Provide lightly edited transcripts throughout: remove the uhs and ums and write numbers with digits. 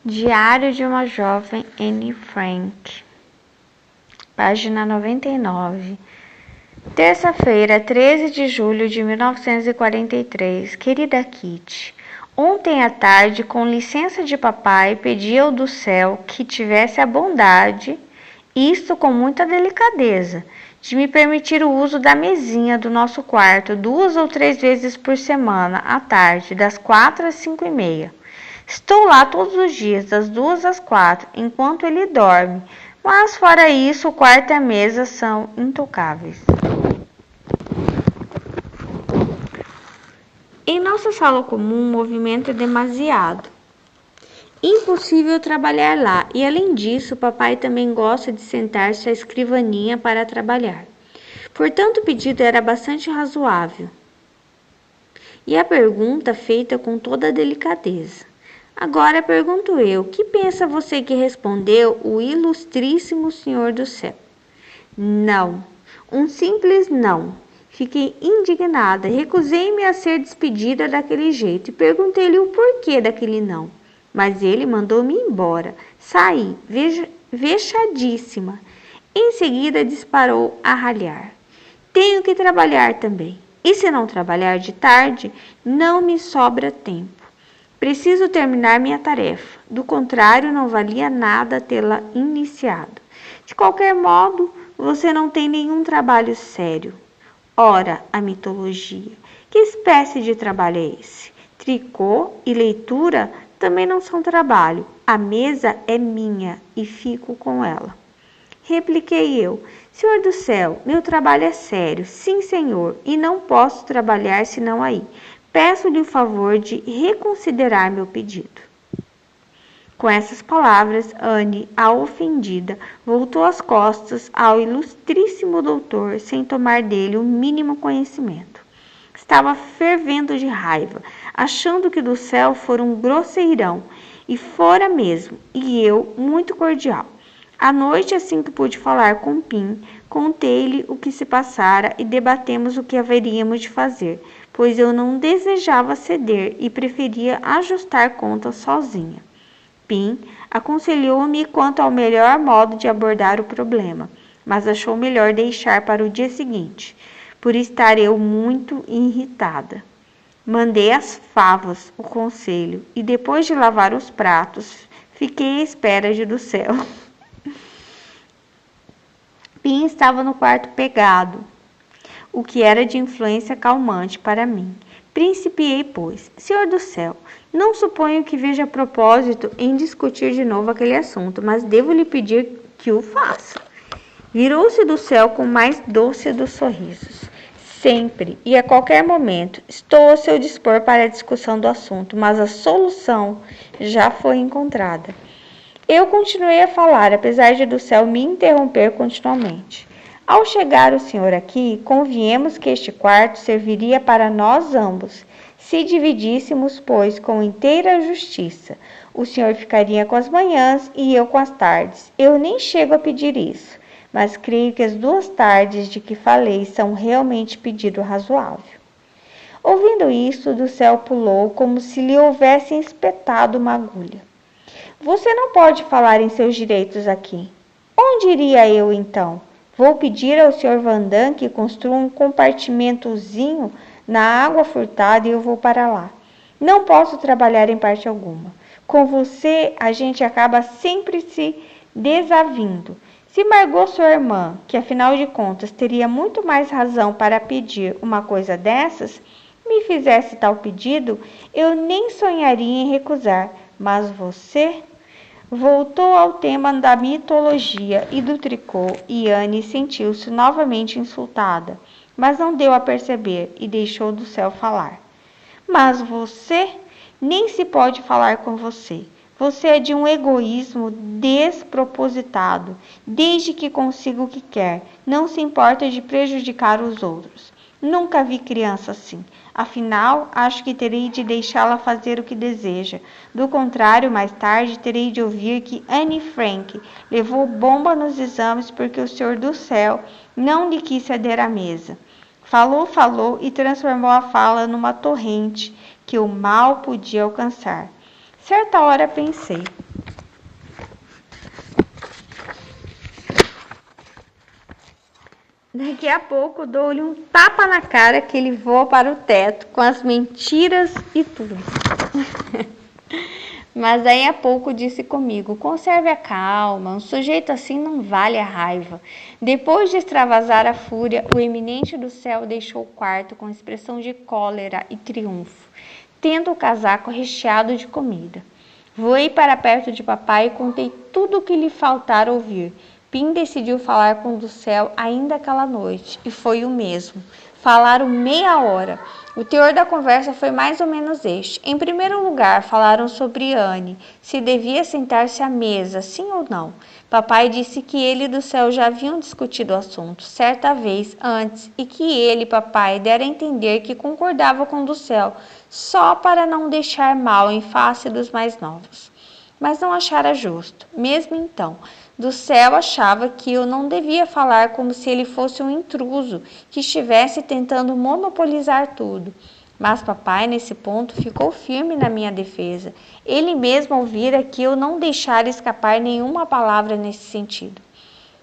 Diário de uma jovem Anne Frank, página 99. Terça-feira, 13 de julho de 1943. Querida Kitty, ontem à tarde, com licença de papai, pedi ao do céu que tivesse a bondade, isto com muita delicadeza, de me permitir o uso da mesinha do nosso quarto 2 ou 3 vezes por semana, à tarde, das 4 às 5:30. Estou lá todos os dias, das 2 às 4, enquanto ele dorme, mas fora isso, o quarto e a mesa são intocáveis. Em nossa sala comum, o movimento é demasiado. Impossível trabalhar lá, e além disso, papai também gosta de sentar-se à escrivaninha para trabalhar. Portanto, o pedido era bastante razoável. E a pergunta feita com toda a delicadeza. Agora pergunto eu, que pensa você que respondeu o ilustríssimo Senhor do Céu? Não, um simples não. Fiquei indignada, recusei-me a ser despedida daquele jeito e perguntei-lhe o porquê daquele não. Mas ele mandou-me embora. Saí, vexadíssima. Em seguida disparou a ralhar. Tenho que trabalhar também. E se não trabalhar de tarde, não me sobra tempo. Preciso terminar minha tarefa, do contrário não valia nada tê-la iniciado. De qualquer modo, você não tem nenhum trabalho sério. Ora, a mitologia, que espécie de trabalho é esse? Tricô e leitura também não são trabalho. A mesa é minha e fico com ela. Repliquei eu, Senhor do céu, meu trabalho é sério, sim senhor, e não posso trabalhar senão aí. Peço-lhe o favor de reconsiderar meu pedido. Com essas palavras, Anne, a ofendida, voltou as costas ao ilustríssimo doutor sem tomar dele o mínimo conhecimento. Estava fervendo de raiva, achando que do céu fora um grosseirão, e fora mesmo, e eu, muito cordial. À noite, assim que pude falar com Pim, contei-lhe o que se passara e debatemos o que haveríamos de fazer, pois eu não desejava ceder e preferia ajustar contas sozinha. Pim aconselhou-me quanto ao melhor modo de abordar o problema, mas achou melhor deixar para o dia seguinte, por estar eu muito irritada. Mandei as favas, o conselho, e depois de lavar os pratos, fiquei à espera de do céu. Pim estava no quarto pegado, o que era de influência calmante para mim. Principiei, pois, Senhor do céu, não suponho que veja propósito em discutir de novo aquele assunto, mas devo lhe pedir que o faça. Virou-se do céu com o mais doce dos sorrisos. Sempre e a qualquer momento estou a seu dispor para a discussão do assunto, mas a solução já foi encontrada. Eu continuei a falar, apesar de do céu me interromper continuamente. Ao chegar o senhor aqui, conviemos que este quarto serviria para nós ambos. Se dividíssemos, pois, com inteira justiça, o senhor ficaria com as manhãs e eu com as tardes. Eu nem chego a pedir isso, mas creio que as 2 tardes de que falei são realmente pedido razoável. Ouvindo isso, do céu pulou como se lhe houvessem espetado uma agulha. Você não pode falar em seus direitos aqui. Onde iria eu, então? Vou pedir ao Sr. Vandam que construa um compartimentozinho na água furtada e eu vou para lá. Não posso trabalhar em parte alguma. Com você, a gente acaba sempre se desavindo. Se Margot, sua irmã, que afinal de contas teria muito mais razão para pedir uma coisa dessas, me fizesse tal pedido, eu nem sonharia em recusar. Mas você... Voltou ao tema da mitologia e do tricô e Anne sentiu-se novamente insultada, mas não deu a perceber e deixou do céu falar. Mas você? Nem se pode falar com você. Você é de um egoísmo despropositado, desde que consiga o que quer, não se importa de prejudicar os outros. Nunca vi criança assim. Afinal, acho que terei de deixá-la fazer o que deseja. Do contrário, mais tarde terei de ouvir que Anne Frank levou bomba nos exames porque o Senhor do Céu não lhe quis ceder à mesa. Falou e transformou a fala numa torrente que eu mal podia alcançar. Certa hora pensei, Daqui a pouco dou-lhe um tapa na cara que ele voa para o teto com as mentiras e tudo. Mas daí a pouco disse comigo: conserve a calma, um sujeito assim não vale a raiva. Depois de extravasar a fúria, o eminente do céu deixou o quarto com expressão de cólera e triunfo, tendo o casaco recheado de comida. Voei para perto de papai e contei tudo o que lhe faltara ouvir. Pim decidiu falar com o do céu ainda aquela noite, e foi o mesmo. Falaram meia hora. O teor da conversa foi mais ou menos este. Em primeiro lugar, falaram sobre Anne, se devia sentar-se à mesa, sim ou não. Papai disse que ele e do céu já haviam discutido o assunto, certa vez antes, e que ele, papai, dera a entender que concordava com o do céu, só para não deixar mal em face dos mais novos. Mas não achara justo. Mesmo então, do céu achava que eu não devia falar como se ele fosse um intruso que estivesse tentando monopolizar tudo. Mas papai, nesse ponto, ficou firme na minha defesa. Ele mesmo ouvira que eu não deixara escapar nenhuma palavra nesse sentido.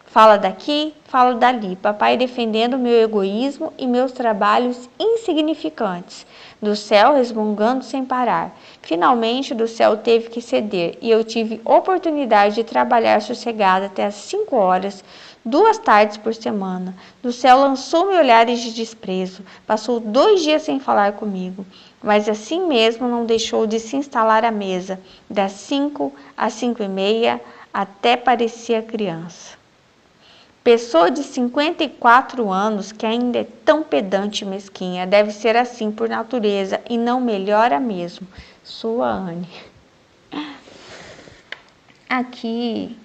Fala daqui, fala dali, papai defendendo meu egoísmo e meus trabalhos insignificantes. Do céu resmungando sem parar. Finalmente, do céu teve que ceder e eu tive oportunidade de trabalhar sossegada até às 5 horas, 2 tardes por semana. Do céu lançou-me olhares de desprezo. Passou 2 dias sem falar comigo. Mas assim mesmo não deixou de se instalar à mesa, das 5 às 5:30, até parecia criança. Pessoa de 54 anos que ainda é tão pedante e mesquinha, deve ser assim por natureza e não melhora mesmo. Sua Anne. Aqui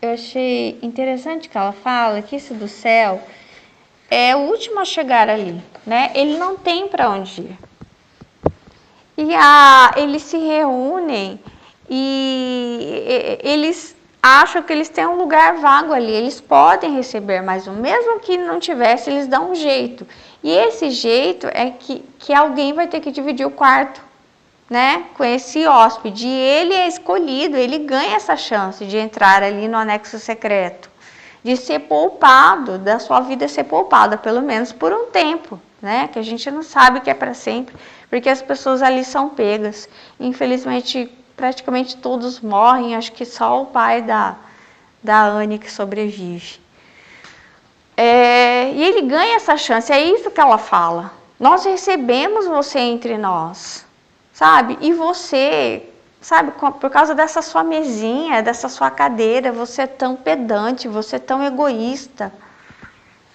eu achei interessante que ela fala que esse do céu é o último a chegar ali, né? Ele não tem para onde ir. E eles se reúnem e eles acham que eles têm um lugar vago ali, eles podem receber mais um, mesmo que não tivesse, eles dão um jeito. E esse jeito é que alguém vai ter que dividir o quarto, né, com esse hóspede. E ele é escolhido, ele ganha essa chance de entrar ali no anexo secreto, de ser poupado, da sua vida ser poupada, pelo menos por um tempo, né, que a gente não sabe que é para sempre, porque as pessoas ali são pegas. Infelizmente, praticamente todos morrem, acho que só o pai da Anne que sobrevive. E ele ganha essa chance, é isso que ela fala. Nós recebemos você entre nós, sabe? E você, sabe, por causa dessa sua mesinha, dessa sua cadeira, você é tão pedante, você é tão egoísta.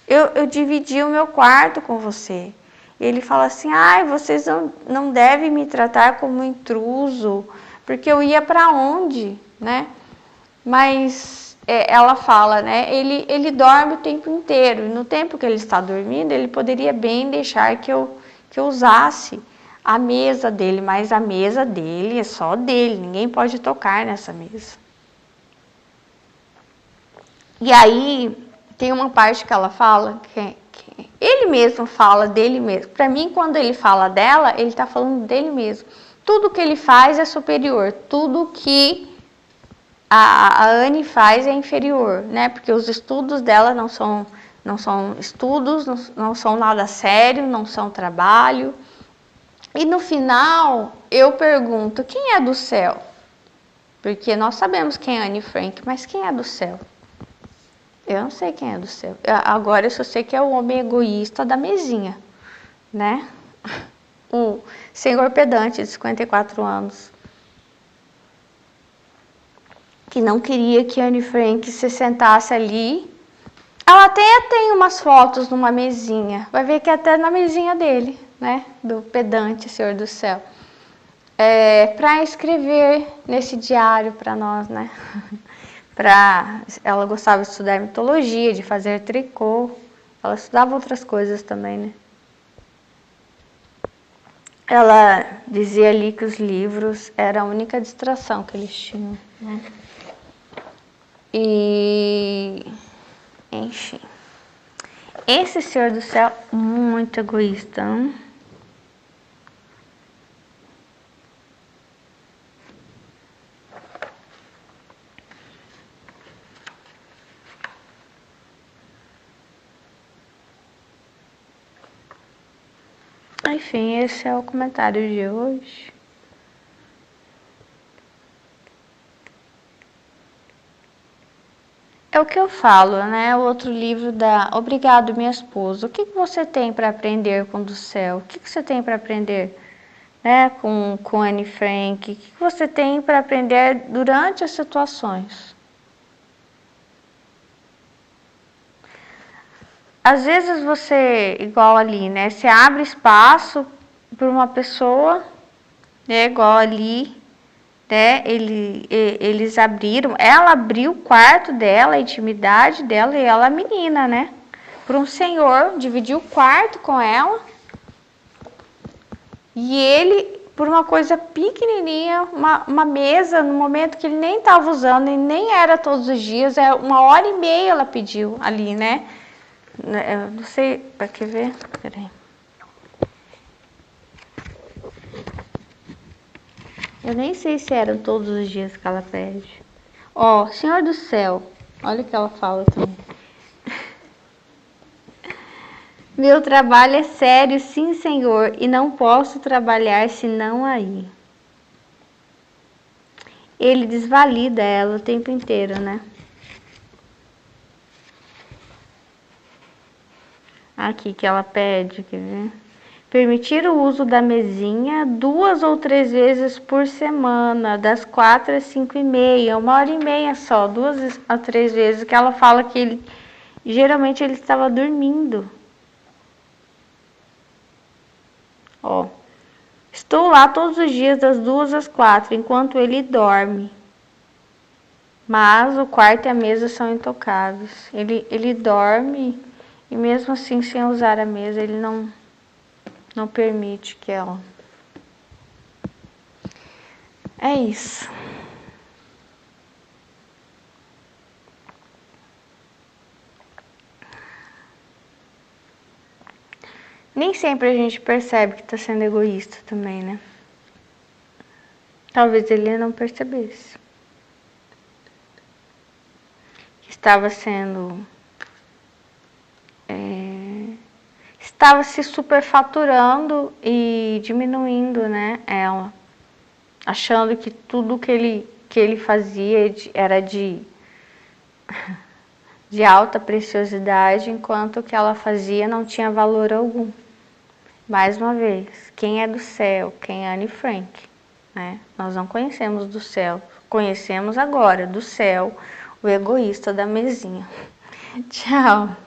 Eu dividi o meu quarto com você. E ele fala assim: ai, vocês não devem me tratar como intruso, porque eu ia para onde, né? Mas ela fala, né? Ele dorme o tempo inteiro. E no tempo que ele está dormindo, ele poderia bem deixar que eu usasse a mesa dele, mas a mesa dele é só dele, ninguém pode tocar nessa mesa. E aí tem uma parte que ela fala que ele mesmo fala dele mesmo. Para mim, quando ele fala dela, ele está falando dele mesmo. Tudo que ele faz é superior, tudo que a Anne faz é inferior, né? Porque os estudos dela não são estudos, não são nada sério, não são trabalho. E no final, eu pergunto, quem é do céu? Porque nós sabemos quem é Anne Frank, mas quem é do céu? Eu não sei quem é do céu. Agora eu só sei que é o homem egoísta da mesinha, né? O senhor pedante de 54 anos. Que não queria que Anne Frank se sentasse ali. Ela até tem umas fotos numa mesinha. Vai ver que é até na mesinha dele, né? Do pedante Senhor do Céu. Para escrever nesse diário para nós, né? Ela gostava de estudar mitologia, de fazer tricô. Ela estudava outras coisas também, né? Ela dizia ali que os livros eram a única distração que eles tinham, né? E, enfim, esse Senhor do Céu, muito egoísta, não? Enfim, esse é o comentário de hoje. É o que eu falo, né? O outro livro da Obrigado, minha esposa. O que você tem para aprender com do céu? O que você tem para aprender, né? Com Anne Frank? O que você tem para aprender durante as situações? Às vezes você, igual ali, né? Você abre espaço para uma pessoa, né? Igual ali, né? Eles abriram, ela abriu o quarto dela, a intimidade dela, e ela, menina, né? Para um senhor, dividiu o quarto com ela, e ele, por uma coisa pequenininha, uma mesa, no momento que ele nem estava usando, e nem era todos os dias, é 1h30 ela pediu ali, né? Eu não sei, para que ver? Peraí. Eu nem sei se eram todos os dias que ela pede. Ó, Senhor do céu, olha o que ela fala também. Meu trabalho é sério, sim, Senhor, e não posso trabalhar senão aí. Ele desvalida ela o tempo inteiro, né? Aqui que ela pede, quer ver? Permitir o uso da mesinha 2 ou 3 vezes por semana, das 4 às 5h30, 1h30 só, 2 a 3 vezes, que ela fala que ele, geralmente ele estava dormindo. Ó, estou lá todos os dias das 2 às 4, enquanto ele dorme. Mas o quarto e a mesa são intocáveis. Ele dorme e mesmo assim, sem usar a mesa, ele não permite que ela... É isso. Nem sempre a gente percebe que está sendo egoísta também, né? Talvez ele não percebesse. Estava sendo... estava se superfaturando e diminuindo, né, ela. Achando que tudo que ele fazia era de alta preciosidade, enquanto o que ela fazia não tinha valor algum. Mais uma vez, quem é do céu? Quem é Anne Frank? Né? Nós não conhecemos do céu, conhecemos agora do céu o egoísta da mesinha. Tchau!